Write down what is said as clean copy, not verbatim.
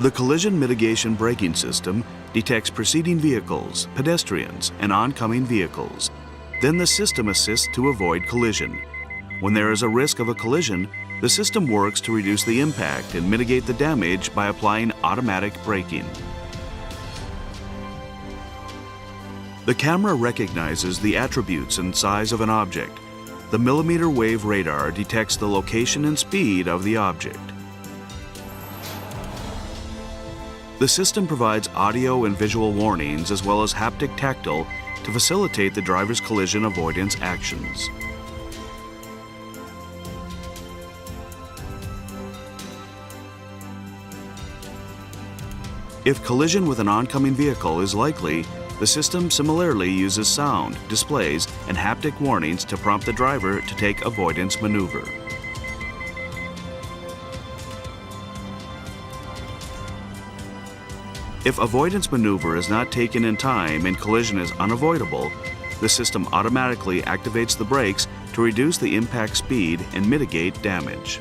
The collision mitigation braking system detects preceding vehicles, pedestrians, and oncoming vehicles. Then the system assists to avoid collision. When there is a risk of a collision, the system works to reduce the impact and mitigate the damage by applying automatic braking. The camera recognizes the attributes and size of an object. The millimeter wave radar detects the location and speed of the object. The system provides audio and visual warnings as well as haptic tactile to facilitate the driver's collision avoidance actions. If collision with an oncoming vehicle is likely, the system similarly uses sound, displays, and haptic warnings to prompt the driver to take avoidance maneuver. If avoidance maneuver is not taken in time and collision is unavoidable, the system automatically activates the brakes to reduce the impact speed and mitigate damage.